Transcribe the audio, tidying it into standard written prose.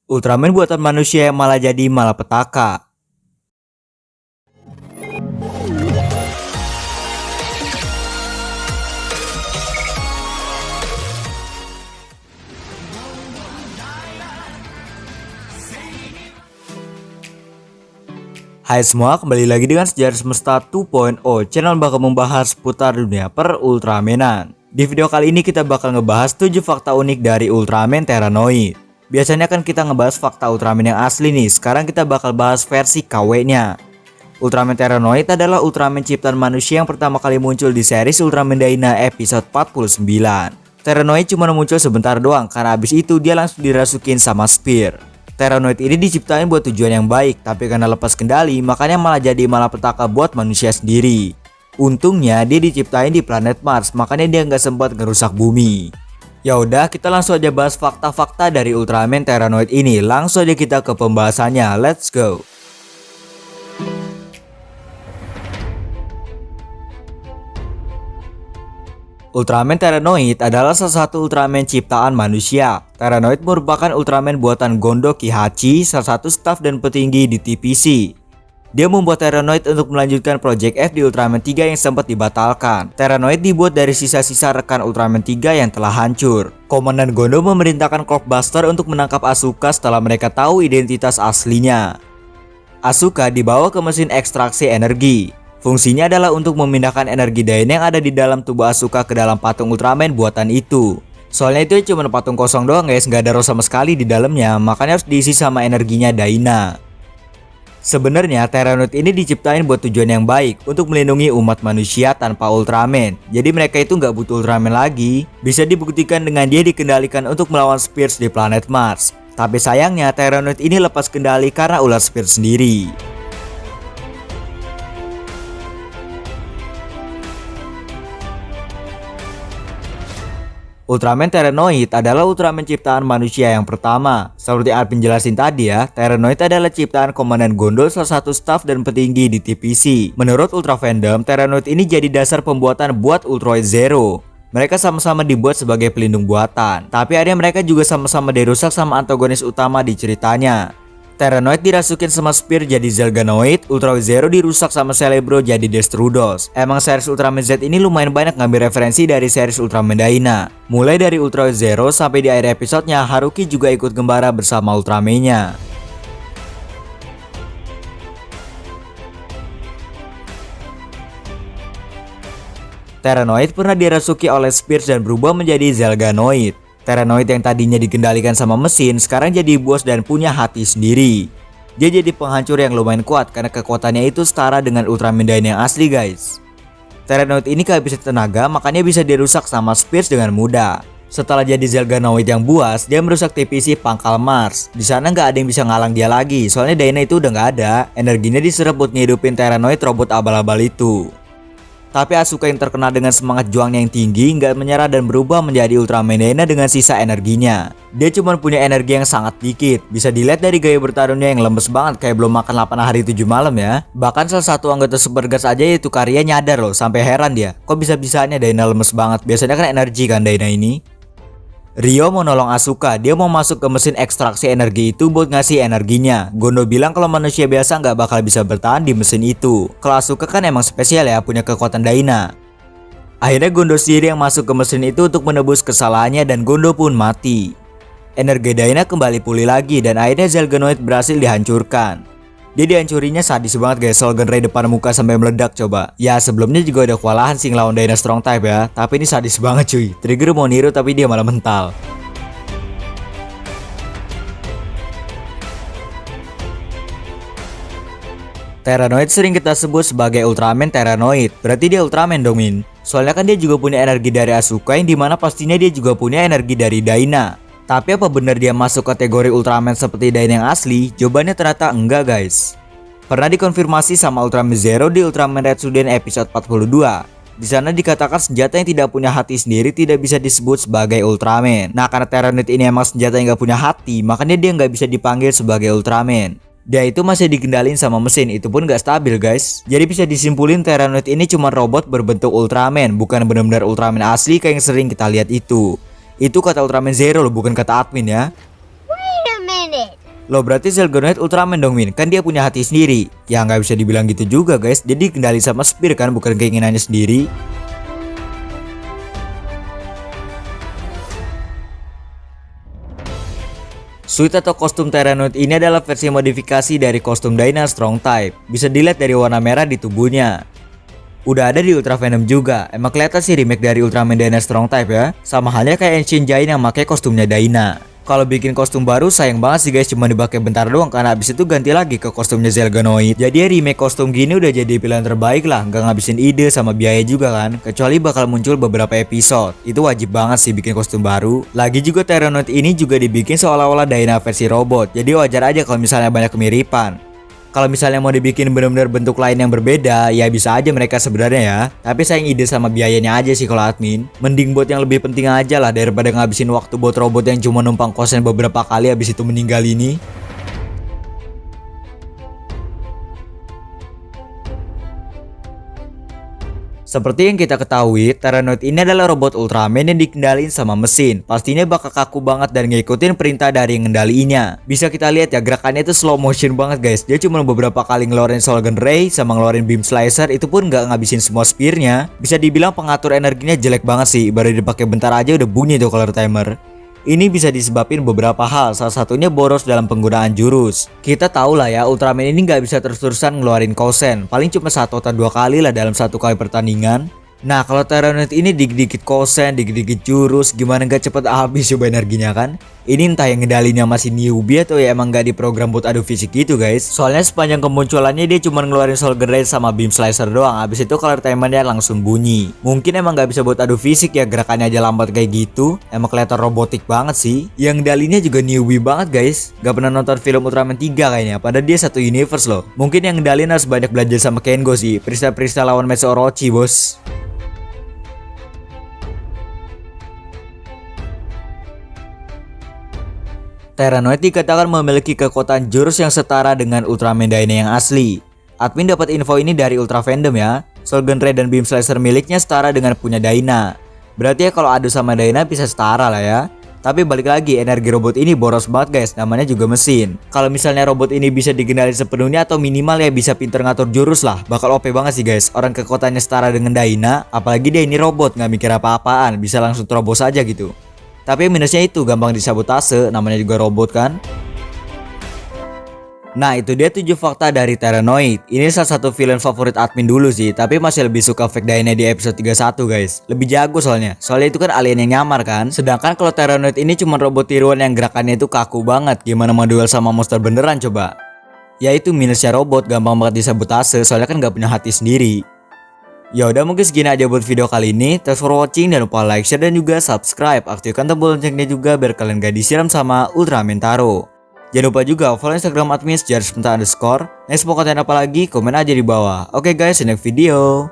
Ultraman buatan manusia yang malah jadi malapetaka. Hai semua, kembali lagi dengan Sejarah Semesta 2.0, channel bakal membahas seputar dunia per Ultramanan. Di video kali ini kita bakal ngebahas 7 fakta unik dari Ultraman Terranoid. Biasanya kan kita ngebahas fakta Ultraman yang asli nih, sekarang kita bakal bahas versi KW-nya. Ultraman Terranoid adalah Ultraman ciptaan manusia yang pertama kali muncul di series Ultraman Dyna episode 49. Terranoid cuma muncul sebentar doang, karena abis itu dia langsung dirasukin sama Spear. Terranoid ini diciptain buat tujuan yang baik, tapi karena lepas kendali makanya malah jadi malapetaka buat manusia sendiri. Untungnya dia diciptain di planet Mars, makanya dia nggak sempat ngerusak bumi. Ya udah, kita langsung aja bahas fakta-fakta dari Ultraman Terranoid ini. Langsung aja kita ke pembahasannya, let's go. Ultraman Terranoid adalah salah satu Ultraman ciptaan manusia. Terranoid merupakan Ultraman buatan Gondo Kihachi, salah satu staf dan petinggi di TPC. Dia membuat Terranoid untuk melanjutkan Project F di Ultraman 3 yang sempat dibatalkan. Terranoid dibuat dari sisa-sisa rekan Ultraman 3 yang telah hancur. Komandan Gondo memerintahkan Clockbuster untuk menangkap Asuka setelah mereka tahu identitas aslinya. Asuka dibawa ke mesin ekstraksi energi. Fungsinya adalah untuk memindahkan energi Dyna yang ada di dalam tubuh Asuka ke dalam patung Ultraman buatan itu. Soalnya itu cuma patung kosong doang guys, nggak ada roh sama sekali di dalamnya, makanya harus diisi sama energinya Dyna. Sebenarnya Terranoid ini diciptain buat tujuan yang baik, untuk melindungi umat manusia tanpa Ultraman. Jadi mereka itu nggak butuh Ultraman lagi. Bisa dibuktikan dengan dia dikendalikan untuk melawan Spears di planet Mars. Tapi sayangnya Terranoid ini lepas kendali karena ular Spears sendiri. Ultraman Terranoid adalah Ultraman ciptaan manusia yang pertama. Seperti Arvin jelasin tadi ya, Terranoid adalah ciptaan Komandan Gondo, salah satu staf dan petinggi di TPC. Menurut Ultra Fandom, Terranoid ini jadi dasar pembuatan buat Ultroid Zero. Mereka sama-sama dibuat sebagai pelindung buatan, tapi akhirnya mereka juga sama-sama dirusak sama antagonis utama di ceritanya. Terranoid dirasukin sama Spear jadi Zelganoid, Ultroid Zero dirusak sama Celebro jadi Destrudos. Emang series Ultraman Z ini lumayan banyak ngambil referensi dari series Ultraman Dyna. Mulai dari Ultroid Zero sampai di akhir episodenya, Haruki juga ikut gembara bersama Ultraman-nya. Terranoid pernah dirasuki oleh Spears dan berubah menjadi Zelganoid. Terranoid yang tadinya dikendalikan sama mesin sekarang jadi bos dan punya hati sendiri. Dia jadi penghancur yang lumayan kuat karena kekuatannya itu setara dengan Ultraman Dyna yang asli guys. Terranoid ini kehabisan tenaga, makanya bisa dirusak sama Spears dengan mudah. Setelah jadi Zelganoid yang buas, dia merusak TPC pangkal Mars. Di sana nggak ada yang bisa ngalang dia lagi, soalnya Dyna itu udah nggak ada. Energinya diserap buat ngehidupin Terranoid robot abal-abal itu. Tapi Asuka yang terkenal dengan semangat juangnya yang tinggi nggak menyerah dan berubah menjadi Ultraman Dyna dengan sisa energinya. Dia cuma punya energi yang sangat dikit. Bisa dilihat dari gaya bertarungnya yang lemes banget, kayak belum makan 8 hari 7 malam ya. Bahkan salah satu anggota Supergas aja yaitu Karya nyadar loh, sampai heran dia. Kok bisa-bisanya Dyna lemes banget? Biasanya kan energi kan Dyna ini. Ryo mau nolong Asuka, dia mau masuk ke mesin ekstraksi energi itu buat ngasih energinya. Gondo bilang kalau manusia biasa nggak bakal bisa bertahan di mesin itu. Kalau Asuka kan emang spesial ya, punya kekuatan Dyna. Akhirnya Gondo sendiri yang masuk ke mesin itu untuk menebus kesalahannya dan Gondo pun mati. Energi Dyna kembali pulih lagi dan akhirnya Zelganoid berhasil dihancurkan. Dia dihancurinya sadis banget guys, Solgen Ray depan muka sampai meledak coba. Ya sebelumnya juga ada kewalahan sih ngelawan Dyna Strong Type ya, tapi ini sadis banget cuy. Trigger mau niru tapi dia malah mental. Terranoid sering kita sebut sebagai Ultraman Terranoid, berarti dia Ultraman dong Min. Soalnya kan dia juga punya energi dari Asuka yang dimana pastinya dia juga punya energi dari Dyna. Tapi apa benar dia masuk kategori Ultraman seperti Dyna yang asli? Jawabannya ternyata enggak guys. Pernah dikonfirmasi sama Ultraman Zero di Ultraman Retsuden episode 42. Di sana dikatakan senjata yang tidak punya hati sendiri tidak bisa disebut sebagai Ultraman. Nah karena Terranoid ini emang senjata yang gak punya hati, makanya dia nggak bisa dipanggil sebagai Ultraman. Dia itu masih dikendalin sama mesin, itu pun gak stabil guys. Jadi bisa disimpulin Terranoid ini cuma robot berbentuk Ultraman, bukan benar-benar Ultraman asli kayak yang sering kita lihat itu. Itu kata Ultraman Zero loh, bukan kata admin ya. Wait a minute. minute. Loh berarti Zelganoid Ultraman dong Min, kan dia punya hati sendiri. Ya nggak bisa dibilang gitu juga guys, jadi kendali sama Spear kan, bukan keinginannya sendiri. Suit atau kostum Terranoid ini adalah versi modifikasi dari kostum Dyna Strong Type. Bisa dilihat dari warna merah di tubuhnya. Udah ada di Ultra Venom juga. Emang kelihatan sih remake dari Ultraman Dyna Strong Type ya. Sama halnya kayak Ancient Giant yang pakai kostumnya Dyna. Kalau bikin kostum baru sayang banget sih guys, cuma dipakai bentar doang karena abis itu ganti lagi ke kostumnya Zelganoid. Jadi remake kostum gini udah jadi pilihan terbaik lah, nggak ngabisin ide sama biaya juga kan. Kecuali bakal muncul beberapa episode, itu wajib banget sih bikin kostum baru. Lagi juga Terranoid ini juga dibikin seolah-olah Dyna versi robot, jadi wajar aja kalau misalnya banyak kemiripan. Kalau misalnya mau dibikin benar-benar bentuk lain yang berbeda, ya bisa aja mereka sebenarnya ya. Tapi sayang ide sama biayanya aja sih kalau admin. Mending buat yang lebih penting aja lah daripada ngabisin waktu buat robot yang cuma numpang kosen beberapa kali habis itu meninggal ini. Seperti yang kita ketahui, Terranoid ini adalah robot Ultraman yang dikendaliin sama mesin. Pastinya bakal kaku banget dan ngikutin perintah dari yang ngendaliinnya. Bisa kita lihat ya, gerakannya itu slow motion banget guys. Dia cuma beberapa kali ngeluarin Shulgin Ray sama ngeluarin Beam Slicer, itu pun nggak ngabisin semua spearnya. Bisa dibilang pengatur energinya jelek banget sih. Baru dipakai bentar aja udah bunyi tuh color timer. Ini bisa disebabin beberapa hal, salah satunya boros dalam penggunaan jurus. Kita tahu lah ya, Ultraman ini nggak bisa terus-terusan ngeluarin kosen, paling cuma 1 atau 2 kali lah dalam 1 kali pertandingan. Nah kalau Terranoid ini dikit-dikit kosen, dikit-dikit jurus, gimana nggak cepet habis coba energinya kan? Ini entah yang ngendalinya masih newbie atau ya emang nggak diprogram buat adu fisik gitu guys. Soalnya sepanjang kemunculannya dia cuma ngeluarin Shulgin Ray sama Beam Slicer doang, habis itu color timernya langsung bunyi. Mungkin emang nggak bisa buat adu fisik ya, gerakannya aja lambat kayak gitu. Emang kelihatan robotik banget sih. Yang ngendalinya juga newbie banget guys. Gak pernah nonton film Ultraman 3 kayaknya, padahal dia satu universe loh. Mungkin yang ngendalin harus banyak belajar sama Kengo sih, perista-perista lawan Metsu Orochi bos. Terranoid dikatakan memiliki kekuatan jurus yang setara dengan Ultraman Dyna yang asli. Admin dapat info ini dari Ultra Fandom ya. Shulgin Ray dan Beam Slicer miliknya setara dengan punya Dyna. Berarti ya kalau adu sama Dyna bisa setara lah ya. Tapi balik lagi, energi robot ini boros banget guys, namanya juga mesin. Kalau misalnya robot ini bisa digendali sepenuhnya atau minimal ya bisa pinter ngatur jurus lah, bakal OP banget sih guys. Orang kekuatannya setara dengan Dyna, apalagi dia ini robot, nggak mikir apa-apaan, bisa langsung terobos aja gitu. Tapi minusnya itu gampang disabotase, namanya juga robot kan. Nah itu dia 7 fakta dari Terranoid. Ini salah satu villain favorit admin dulu sih, tapi masih lebih suka fake Dyna di episode 31 guys. Lebih jago soalnya itu kan alien yang nyamar kan. Sedangkan kalau Terranoid ini cuma robot tiruan yang gerakannya itu kaku banget. Gimana mau duel sama monster beneran coba. Ya itu minusnya robot, gampang banget disabotase, soalnya kan gak punya hati sendiri. Ya udah mungkin segini aja buat video kali ini. Thanks for watching, jangan lupa like, share dan juga subscribe. Aktifkan tombol loncengnya juga biar kalian gak disiram sama Ultraman Taro. Jangan lupa juga follow Instagram admin @sejarah__. Next mau konten apa lagi komen aja di bawah. Oke guys, see you next video.